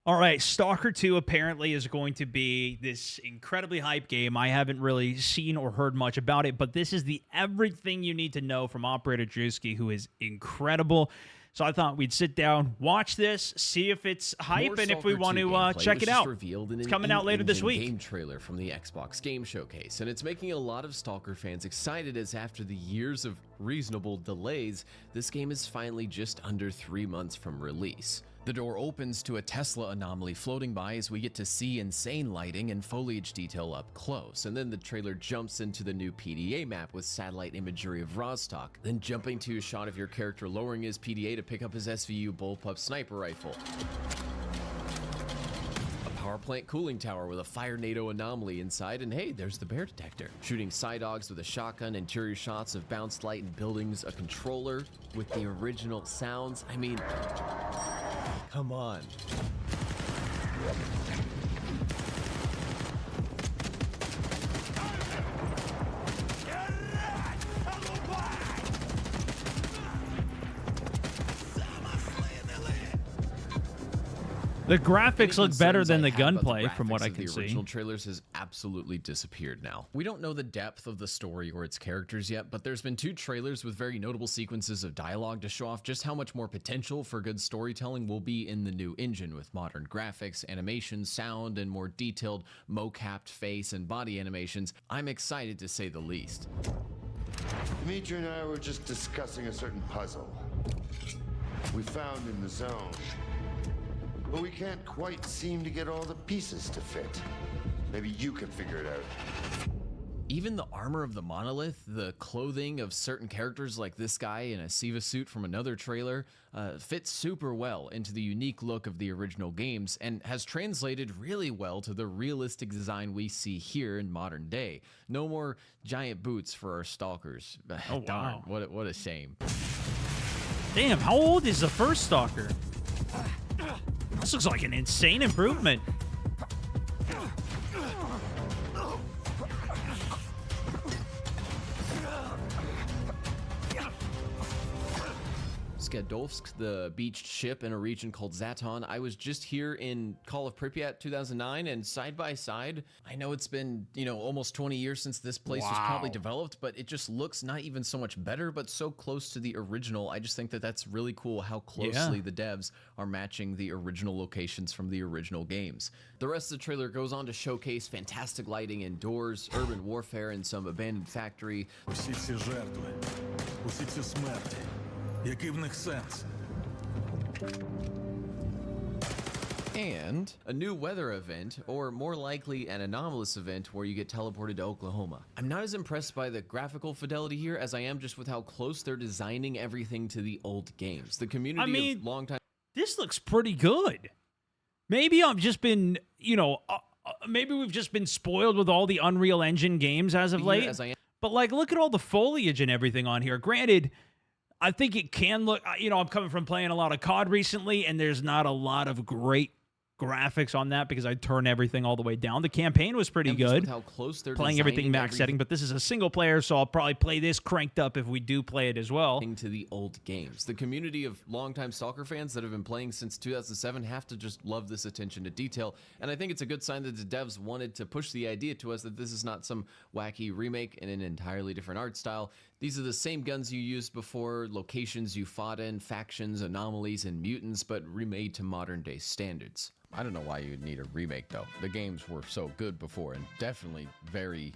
All right, Stalker 2 apparently is going to be this incredibly hype game. I haven't really seen or heard much about it, but this is the everything you need to know from Operator Drewski, who is incredible. So I thought we'd sit down, watch this, see if it's hype, and if we want to check it out. It's coming out later this week. Game trailer from the Xbox Game Showcase, and it's making a lot of Stalker fans excited as after the years of reasonable delays, this game is finally just under 3 months from release. The door opens to a Tesla anomaly floating by as we get to see insane lighting and foliage detail up close, and then the trailer jumps into the new PDA map with satellite imagery of Vostok, then jumping to a shot of your character lowering his PDA to pick up his SVU bullpup sniper rifle. A power plant cooling tower with a fire NATO anomaly inside, and hey, there's the bear detector. Shooting Psydogs with a shotgun, interior shots of bounced light and buildings, a controller with the original sounds. I mean, come on. The graphics look better than the gunplay, from what I can see. The original trailers has absolutely disappeared now. We don't know the depth of the story or its characters yet, but there's been 2 trailers with very notable sequences of dialogue to show off just how much more potential for good storytelling will be in the new engine, with modern graphics, animation, sound, and more detailed mocapped face and body animations. I'm excited to say the least. Dimitri and I were just discussing a certain puzzle we found in the zone. But we can't quite seem to get all the pieces to fit. Maybe you can figure it out. Even the armor of the monolith, the clothing of certain characters like this guy in a Siva suit from another trailer, fits super well into the unique look of the original games and has translated really well to the realistic design we see here in modern day. No more giant boots for our stalkers. Oh, darn, wow. what a shame. Damn, how old is the first Stalker? This looks like an insane improvement. Skadovsk, the beached ship in a region called Zaton. I was just here in Call of Pripyat 2009, and side by side, I know it's been, almost 20 years since this place was probably developed, but it just looks not even so much better, but so close to the original. I just think that that's really cool how closely the devs are matching the original locations from the original games. The rest of the trailer goes on to showcase fantastic lighting indoors, urban warfare, and some abandoned factory. Усі ці жертви, усі ці смерті. Який в них сенс? And a new weather event, or more likely an anomalous event where you get teleported to Oklahoma. I'm not as impressed by the graphical fidelity here as I am just with how close they're designing everything to the old games. The community of longtime... This looks pretty good. Maybe I've just been, maybe we've just been spoiled with all the Unreal Engine games as of late. But, look at all the foliage and everything on here. Granted, I think it can look, I'm coming from playing a lot of COD recently, and there's not a lot of great graphics on that because I turn everything all the way down. The campaign was pretty good, how close they're playing everything max setting, but this is a single player, so I'll probably play this cranked up if we do play it as well. To the old games. The community of longtime Stalker fans that have been playing since 2007 have to just love this attention to detail, and I think it's a good sign that the devs wanted to push the idea to us that this is not some wacky remake in an entirely different art style. These are the same guns you used before, locations you fought in, factions, anomalies, and mutants, but remade to modern day standards. I don't know why you'd need a remake, though. The games were so good before, and definitely very...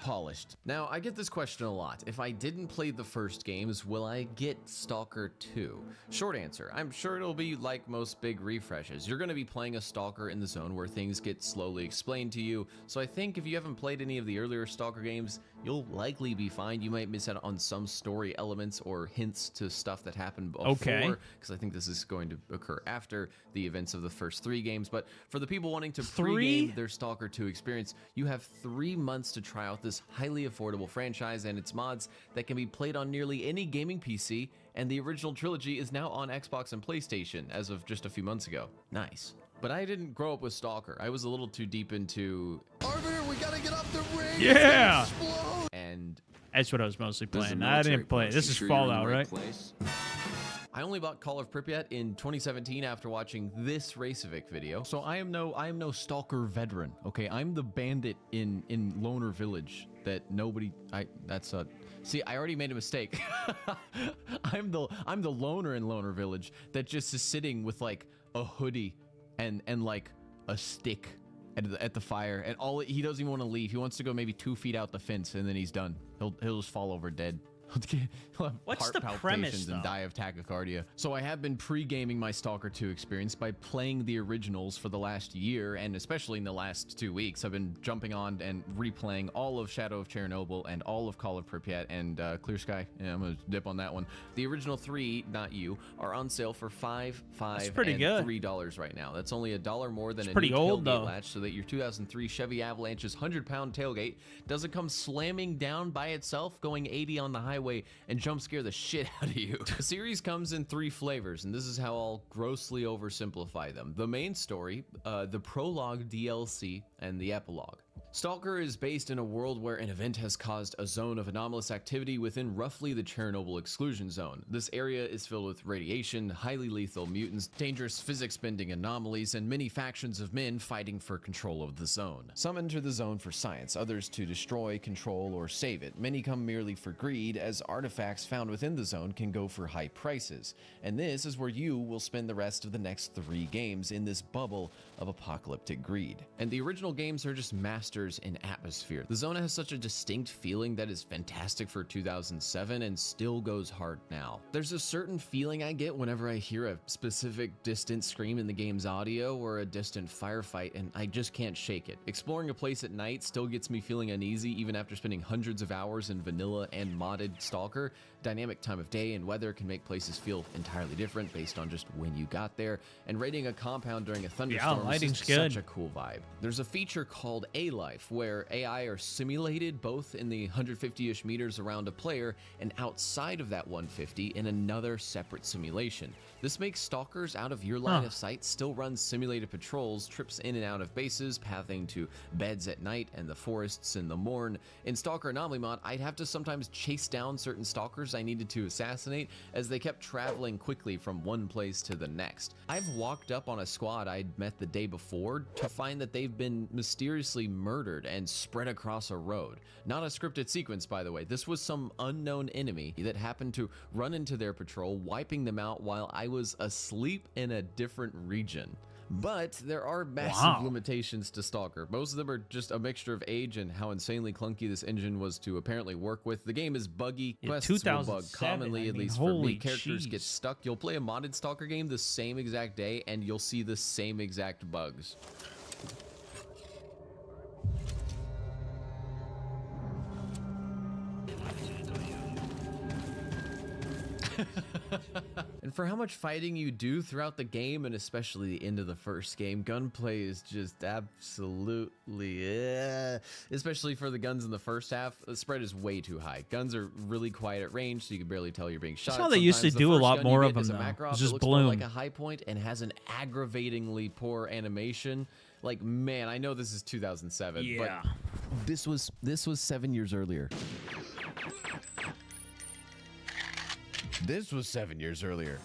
polished. Now, I get this question a lot. If I didn't play the first games, will I get Stalker 2? Short answer, I'm sure it'll be like most big refreshes. You're going to be playing a Stalker in the zone where things get slowly explained to you, so I think if you haven't played any of the earlier Stalker games, you'll likely be fine. You might miss out on some story elements or hints to stuff that happened before, because I think this is going to occur after the events of the first 3 games, but for the people wanting to pre-game their Stalker 2 experience, you have 3 months to try out this highly affordable franchise and its mods that can be played on nearly any gaming PC, and the original trilogy is now on Xbox and PlayStation as of just a few months ago. Nice. But I didn't grow up with Stalker. I was a little too deep into... Arbiter, we gotta get off the ring! Yeah! And That's what I was mostly playing. I didn't play. This is Fallout, right? I only bought Call of Pripyat in 2017 after watching this Racevic video. So I am no Stalker veteran. Okay, I'm the bandit in Loner Village that nobody. See, I already made a mistake. I'm the loner in Loner Village that just is sitting with like a hoodie and like a stick at the fire, and he doesn't even want to leave. He wants to go maybe 2 feet out the fence, and then he's done. He'll just fall over dead. What's the premise, though? And die of tachycardia. So I have been pre-gaming my Stalker 2 experience by playing the originals for the last year, and especially in the last 2 weeks. I've been jumping on and replaying all of Shadow of Chernobyl and all of Call of Pripyat and Clear Sky. Yeah, I'm gonna dip on that one. The original 3, not you, are on sale for $5, and $3 right now. That's only $1 more than a new tailgate latch, so that your 2003 Chevy Avalanche's 100-pound tailgate doesn't come slamming down by itself, going 80 on the highway and jump scare the shit out of you. The series comes in 3 flavors, and this is how I'll grossly oversimplify them. The main story, the prologue DLC, and the epilogue. Stalker is based in a world where an event has caused a zone of anomalous activity within roughly the Chernobyl exclusion zone. This area is filled with radiation, highly lethal mutants, dangerous physics-bending anomalies, and many factions of men fighting for control of the zone. Some enter the zone for science, others to destroy, control, or save it. Many come merely for greed, as artifacts found within the zone can go for high prices. And this is where you will spend the rest of the next 3 games in this bubble of apocalyptic greed. And the original games are just masters in atmosphere. The zone has such a distinct feeling that is fantastic for 2007 and still goes hard now. There's a certain feeling I get whenever I hear a specific distant scream in the game's audio or a distant firefight, and I just can't shake it. Exploring a place at night still gets me feeling uneasy even after spending hundreds of hours in vanilla and modded Stalker. Dynamic time of day and weather can make places feel entirely different based on just when you got there, and raiding a compound during a thunderstorm is just such a cool vibe. There's a feature called A-Life, where AI are simulated both in the 150-ish meters around a player and outside of that 150 in another separate simulation. This makes stalkers out of your line of sight still run simulated patrols, trips in and out of bases, pathing to beds at night and the forests in the morn. In Stalker Anomaly Mod, I'd have to sometimes chase down certain stalkers I needed to assassinate as they kept traveling quickly from one place to the next. I've walked up on a squad I'd met the day before to find that they've been mysteriously murdered and spread across a road. Not a scripted sequence, by the way. This was some unknown enemy that happened to run into their patrol, wiping them out while I was asleep in a different region. But there are massive limitations to Stalker. Most of them are just a mixture of age and how insanely clunky this engine was to apparently work with. The game is buggy. Quests will bug commonly, at least for me. Characters get stuck. You'll play a modded Stalker game the same exact day, and you'll see the same exact bugs. And for how much fighting you do throughout the game, and especially the end of the first game, gunplay is just absolutely, especially for the guns in the first half, the spread is way too high. Guns are really quiet at range, so you can barely tell you're being shot. That's how they used to do a lot more of them, though. It's just bloom. Like a high point and has an aggravatingly poor animation. Like, man, I know this is 2007, but this was 7 years earlier. This was 7 years earlier.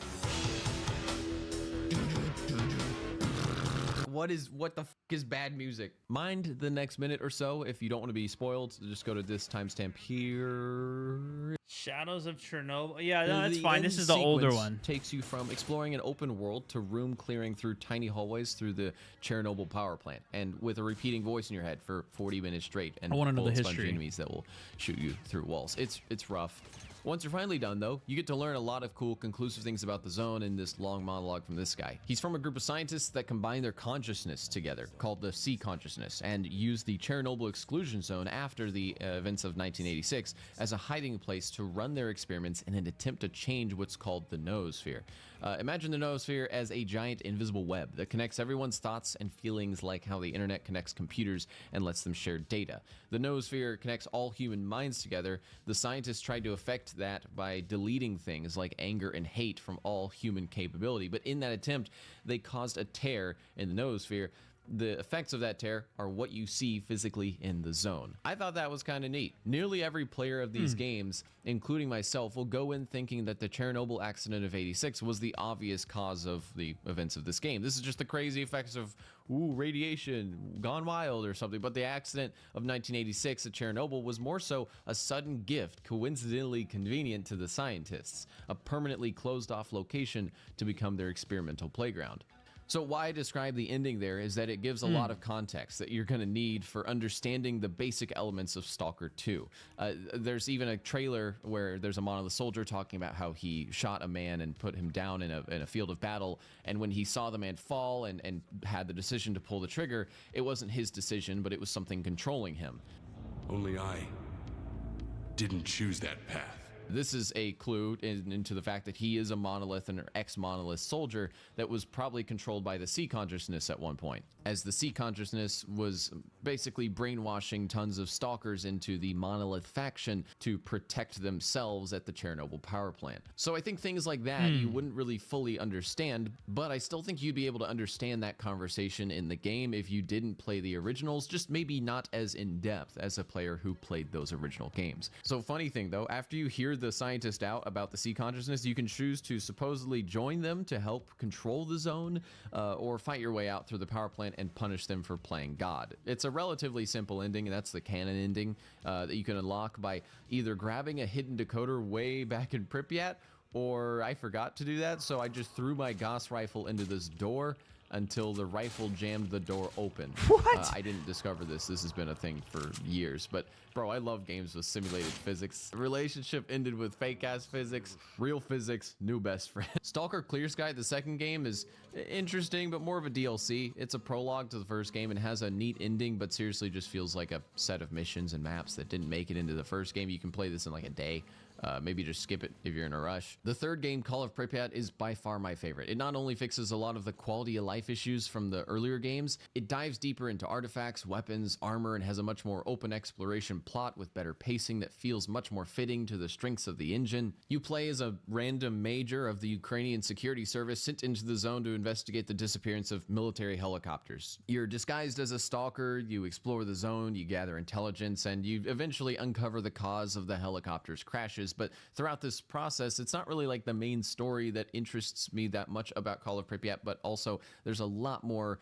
What the f is bad music? Mind the next minute or so if you don't want to be spoiled. So just go to this timestamp here. Shadows of Chernobyl. Yeah, no, that's fine. This is the older one. Takes you from exploring an open world to room clearing through tiny hallways through the Chernobyl power plant, and with a repeating voice in your head for 40 minutes straight, and I want to know the history. Enemies that will shoot you through walls. It's rough. Once you're finally done, though, you get to learn a lot of cool, conclusive things about the zone in this long monologue from this guy. He's from a group of scientists that combine their consciousness together, called the C consciousness, and use the Chernobyl exclusion zone after the events of 1986 as a hiding place to run their experiments in an attempt to change what's called the noosphere. Imagine the noosphere as a giant invisible web that connects everyone's thoughts and feelings, like how the internet connects computers and lets them share data. The noosphere connects all human minds together. The scientists tried to affect that by deleting things like anger and hate from all human capability, but in that attempt, they caused a tear in the noosphere The effects of that tear are what you see physically in the zone. I thought that was kind of neat. Nearly every player of these games, including myself, will go in thinking that the Chernobyl accident of '86 was the obvious cause of the events of this game. This is just the crazy effects of radiation gone wild or something. But the accident of 1986 at Chernobyl was more so a sudden gift, coincidentally convenient to the scientists, a permanently closed off location to become their experimental playground. So why I describe the ending there is that it gives a lot of context that you're going to need for understanding the basic elements of Stalker 2. There's even a trailer where there's a Monolith soldier talking about how he shot a man and put him down in a field of battle, and when he saw the man fall and had the decision to pull the trigger, it wasn't his decision, but it was something controlling him. Only I didn't choose that path. This is a clue into the fact that he is a Monolith and ex-Monolith soldier that was probably controlled by the Sea Consciousness at one point, as the Sea Consciousness was basically brainwashing tons of Stalkers into the Monolith faction to protect themselves at the Chernobyl power plant. So I think things like that you wouldn't really fully understand, but I still think you'd be able to understand that conversation in the game if you didn't play the originals, just maybe not as in-depth as a player who played those original games. So funny thing though, after you hear the scientist out about the Sea Consciousness, you can choose to supposedly join them to help control the zone, or fight your way out through the power plant and punish them for playing God. It's a relatively simple ending, and that's the canon ending that you can unlock by either grabbing a hidden decoder way back in Pripyat, or I forgot to do that, so I just threw my Gauss rifle into this door until the rifle jammed the door open. What? I didn't discover this. This has been a thing for years. But, bro, I love games with simulated physics. Relationship ended with fake-ass physics. Real physics, new best friend. Stalker Clear Sky, the second game, is interesting, but more of a DLC. It's a prologue to the first game and has a neat ending, but seriously just feels like a set of missions and maps that didn't make it into the first game. You can play this in like a day. Maybe just skip it if you're in a rush. The third game, Call of Pripyat, is by far my favorite. It not only fixes a lot of the quality of life issues from the earlier games, it dives deeper into artifacts, weapons, armor, and has a much more open exploration plot with better pacing that feels much more fitting to the strengths of the engine. You play as a random major of the Ukrainian security service sent into the zone to investigate the disappearance of military helicopters. You're disguised as a stalker, you explore the zone, you gather intelligence, and you eventually uncover the cause of the helicopter's crashes. But throughout this process, it's not really like the main story that interests me that much about Call of Pripyat, but also there's a lot more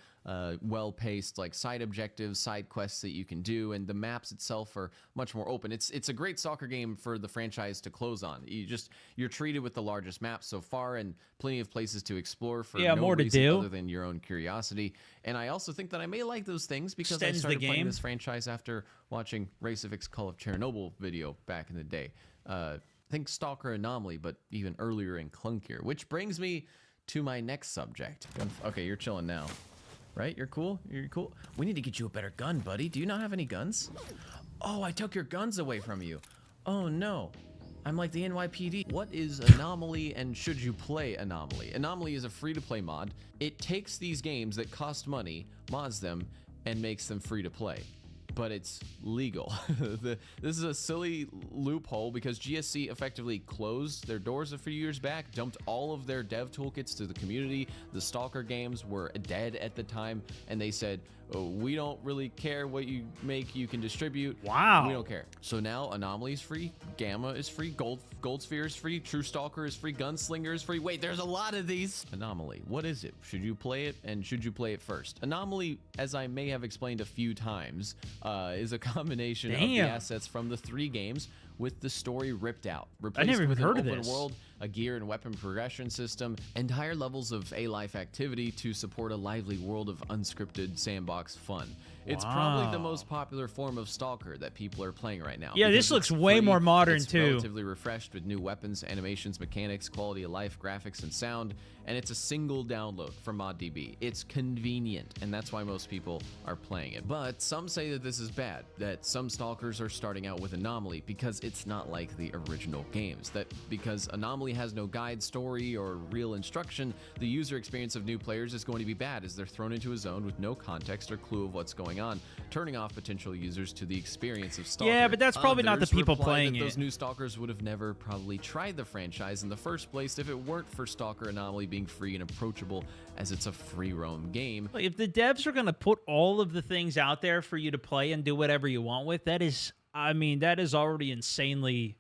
well-paced like side objectives, side quests that you can do, and the maps itself are much more open. It's a great soccer game for the franchise to close on. You're treated with the largest map so far and plenty of places to explore for no more to reason do other than your own curiosity. And I also think that I may like those things because Extends I started the playing game. this franchise after watching Racevick's Call of Chernobyl video back in the day. Think Stalker Anomaly, but even earlier and clunkier, which brings me to my next subject. Okay, you're chilling now, right? You're cool? You're cool? We need to get you a better gun, buddy. Do you not have any guns? Oh, I took your guns away from you. Oh no. I'm like the NYPD. What is Anomaly, and should you play Anomaly? Anomaly is a free-to-play mod. It takes these games that cost money, mods them, and makes them free to play. But it's legal. This is a silly loophole because GSC effectively closed their doors a few years back, dumped all of their dev toolkits to the community. The Stalker games were dead at the time, and they said, oh, we don't really care what you make, you can distribute. Wow. We don't care. So now Anomaly is free, Gamma is free, Gold Sphere is free, True Stalker is free, Gunslinger is free. Wait, there's a lot of these. Anomaly, what is it? Should you play it, and should you play it first? Anomaly, as I may have explained a few times, is a combination of the assets from the 3 games with the story ripped out. I never even heard of open this. World, a gear and weapon progression system, and higher levels of A-life activity to support a lively world of unscripted sandbox fun. It's probably the most popular form of Stalker that people are playing right now. Yeah, because this looks it's way free, more modern it's too. Relatively refreshed with new weapons, animations, mechanics, quality of life, graphics, and sound, and it's a single download from ModDB. It's convenient, and that's why most people are playing it. But some say that this is bad, that some Stalkers are starting out with Anomaly because it's not like the original games, that because Anomaly has no guide, story, or real instruction, the user experience of new players is going to be bad as they're thrown into a zone with no context or clue of what's going going on, turning off potential users to the experience of Stalker. Yeah, but that's probably not the Others people reply playing that it. Those new Stalkers would have never probably tried the franchise in the first place if it weren't for Stalker Anomaly being free and approachable, as it's a free roam game. If the devs are going to put all of the things out there for you to play and do whatever you want with, that is, I mean, that is already insanely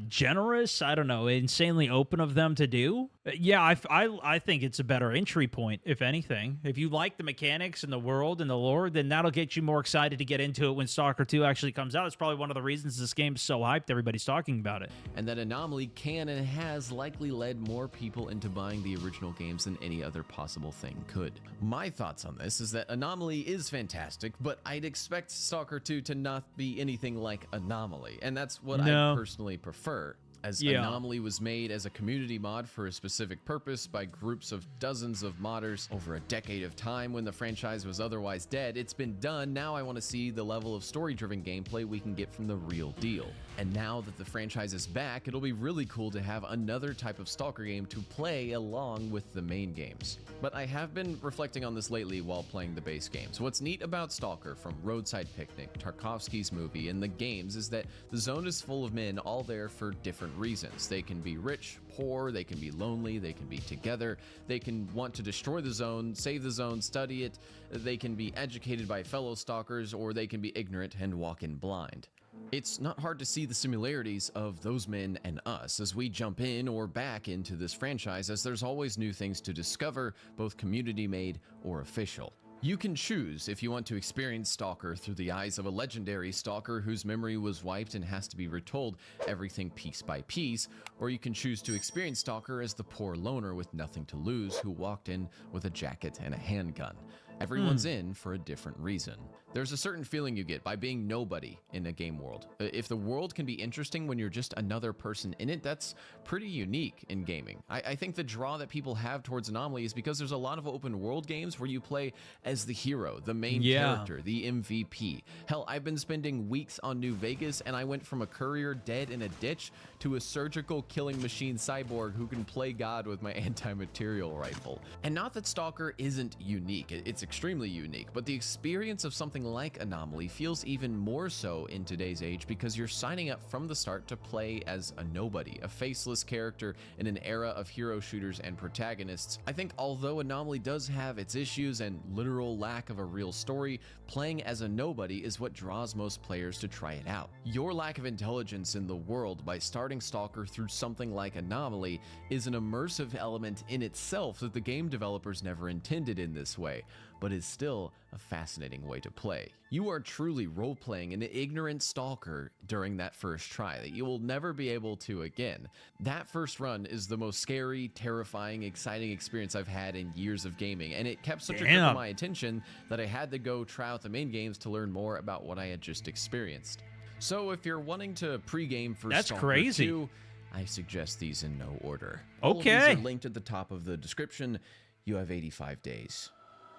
generous. I don't know, insanely open of them to do. Yeah, I think it's a better entry point, if anything. If you like the mechanics and the world and the lore, then that'll get you more excited to get into it when Stalker 2 actually comes out. It's probably one of the reasons this game's so hyped. Everybody's talking about it. And that Anomaly can and has likely led more people into buying the original games than any other possible thing could. My thoughts on this is that Anomaly is fantastic, but I'd expect Stalker 2 to not be anything like Anomaly, and that's what I personally prefer. As Anomaly was made as a community mod for a specific purpose by groups of dozens of modders over a decade of time when the franchise was otherwise dead, it's been done. Now I want to see the level of story-driven gameplay we can get from the real deal. And now that the franchise is back, it'll be really cool to have another type of Stalker game to play along with the main games. But I have been reflecting on this lately while playing the base games. What's neat about Stalker, from Roadside Picnic, Tarkovsky's movie, and the games, is that the zone is full of men all there for different reasons. They can be rich, poor, they can be lonely, they can be together, they can want to destroy the zone, save the zone, study it, they can be educated by fellow stalkers, or they can be ignorant and walk in blind. It's not hard to see the similarities of those men and us as we jump in or back into this franchise, as there's always new things to discover, both community-made or official. You can choose if you want to experience Stalker through the eyes of a legendary stalker whose memory was wiped and has to be retold everything piece by piece, or you can choose to experience Stalker as the poor loner with nothing to lose who walked in with a jacket and a handgun. Everyone's in for a different reason. There's a certain feeling you get by being nobody in a game world. If the world can be interesting when you're just another person in it, that's pretty unique in gaming. I think the draw that people have towards Anomaly is because there's a lot of open world games where you play as the hero, the main character, the MVP. Hell, I've been spending weeks on New Vegas, and I went from a courier dead in a ditch to a surgical killing machine cyborg who can play God with my anti-material rifle. And not that Stalker isn't unique, it's extremely unique, but the experience of something like Anomaly feels even more so in today's age because you're signing up from the start to play as a nobody, a faceless character in an era of hero shooters and protagonists. I think although Anomaly does have its issues and literal lack of a real story, playing as a nobody is what draws most players to try it out. Your lack of intelligence in the world by starting Stalker through something like Anomaly is an immersive element in itself that the game developers never intended in this way, but is still a fascinating way to play. You are truly role-playing an ignorant stalker during that first try that you will never be able to again. That first run is the most scary, terrifying, exciting experience I've had in years of gaming, and it kept such a grip on my attention that I had to go try out the main games to learn more about what I had just experienced. So if you're wanting to pre-game for Stalker 2, I suggest these in no order. All of these are linked at the top of the description. You have 85 days.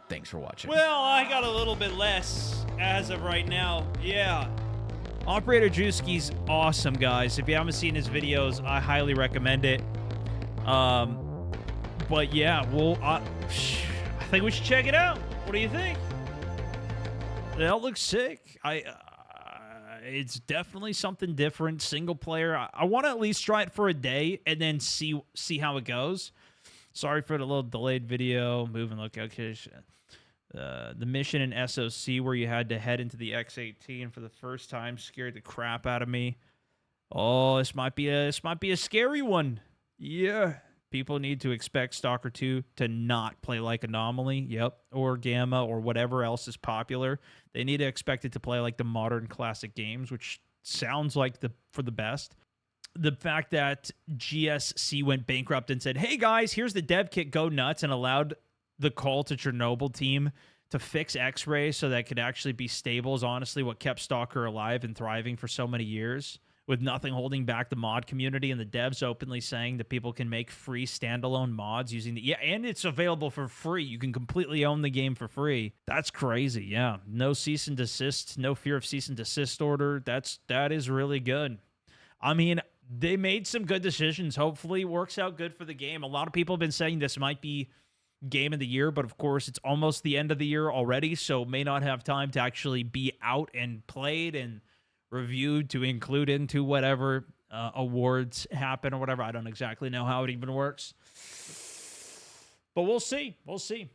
Thanks for watching. Well, I got a little bit less as of right now. Yeah. Operator Drewski's awesome, guys. If you haven't seen his videos, I highly recommend it. But yeah, well, I think we should check it out. What do you think? That looks sick. It's definitely something different. Single player. I want to at least try it for a day and then see how it goes. Sorry for the little delayed video. Moving location. The mission in SOC where you had to head into the X-18 for the first time scared the crap out of me. Oh, this might be a scary one. Yeah. People need to expect Stalker 2 to not play like Anomaly, or Gamma, or whatever else is popular. They need to expect it to play like the modern classic games, which sounds like for the best. The fact that GSC went bankrupt and said, hey guys, here's the dev kit, go nuts, and allowed the Call to Chernobyl team to fix X-Ray so that it could actually be stable is honestly what kept Stalker alive and thriving for so many years, with nothing holding back the mod community and the devs openly saying that people can make free standalone mods using and it's available for free. You can completely own the game for free. That's crazy. Yeah. No cease and desist, no fear of cease and desist order. That is really good. I mean, they made some good decisions. Hopefully it works out good for the game. A lot of people have been saying this might be game of the year, but of course it's almost the end of the year already, so may not have time to actually be out and played and reviewed to include into whatever awards happen or whatever. I don't exactly know how it even works, but we'll see. We'll see.